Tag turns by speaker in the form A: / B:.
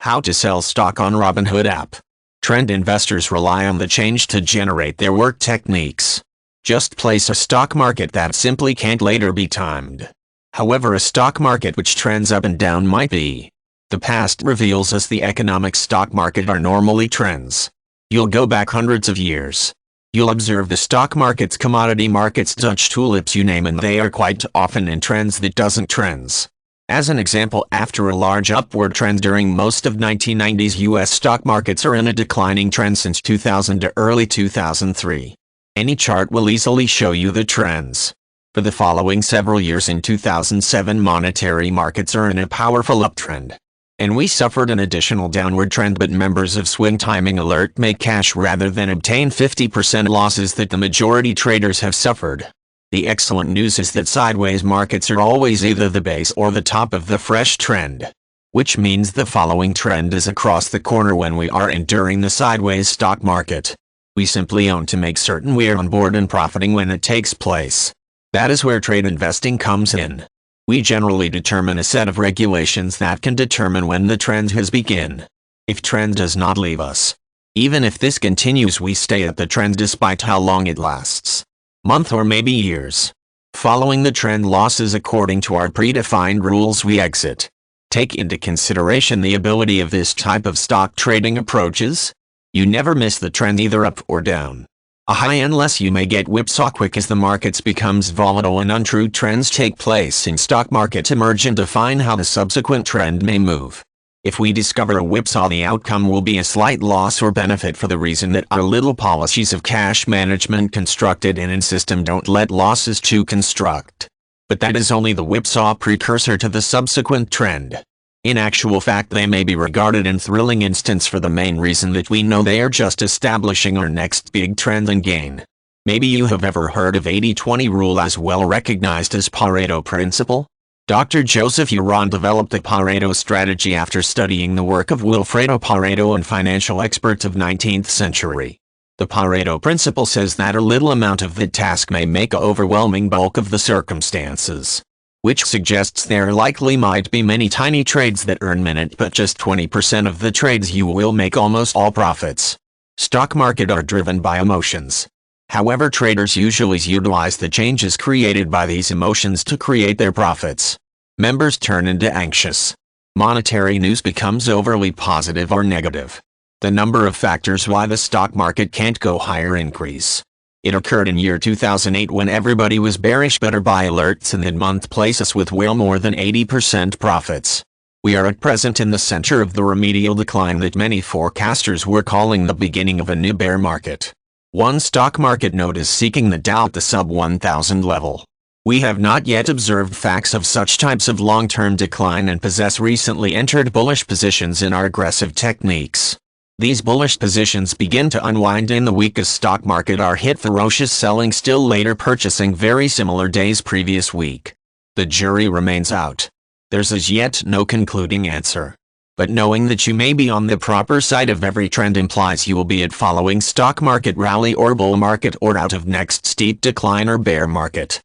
A: How to sell stock on Robinhood app. Trend investors rely on the change to generate their work techniques. Just place a stock market that simply can't later be timed. However, a stock market which trends up and down might be. The past reveals us the economic stock market are normally trends. You'll go back hundreds of years. You'll observe the stock markets, commodity markets, Dutch tulips, you name it, they are quite often in trends that doesn't trends. As an example, after a large upward trend during most of 1990s, US stock markets are in a declining trend since 2000 to early 2003. Any chart will easily show you the trends. For the following several years in 2007, monetary markets are in a powerful uptrend. And we suffered an additional downward trend, but members of Swing Timing Alert make cash rather than obtain 50% losses that the majority traders have suffered. The excellent news is that sideways markets are always either the base or the top of the fresh trend. Which means the following trend is across the corner when we are enduring the sideways stock market. We simply own to make certain we are on board and profiting when it takes place. That is where trade investing comes in. We generally determine a set of regulations that can determine when the trend has begun. If trend does not leave us, even if this continues, we stay at the trend despite how long it lasts. Month or maybe years. Following the trend losses according to our predefined rules, we exit. Take into consideration the ability of this type of stock trading approaches. You never miss the trend either up or down. A high unless you may get whipsaw quick as the markets becomes volatile and untrue trends take place in stock market emerge and define how the subsequent trend may move. If we discover a whipsaw, the outcome will be a slight loss or benefit for the reason that our little policies of cash management constructed in system don't let losses to construct. But that is only the whipsaw precursor to the subsequent trend. In actual fact, they may be regarded in thrilling instance for the main reason that we know they are just establishing our next big trend and gain. Maybe you have ever heard of 80-20 rule, as well recognized as Pareto principle? Dr. Joseph Uron developed the Pareto strategy after studying the work of Wilfredo Pareto and financial experts of 19th century. The Pareto principle says that a little amount of the task may make an overwhelming bulk of the circumstances, which suggests there likely might be many tiny trades that earn minute, but just 20% of the trades you will make almost all profits. Stock market are driven by emotions. However, traders usually utilize the changes created by these emotions to create their profits. Members turn into anxious. Monetary news becomes overly positive or negative. The number of factors why the stock market can't go higher increase. It occurred in year 2008 when everybody was bearish, better buy alerts in that month place us with well more than 80% profits. We are at present in the center of the remedial decline that many forecasters were calling the beginning of a new bear market. One stock market note is seeking the Dow at the sub 1,000 level. We have not yet observed facts of such types of long-term decline and possess recently entered bullish positions in our aggressive techniques. These bullish positions begin to unwind in the weakest stock market are hit ferocious selling, still later purchasing very similar days previous week. The jury remains out. There's as yet no concluding answer. But knowing that you may be on the proper side of every trend implies you will be at following stock market rally or bull market or out of next steep decline or bear market.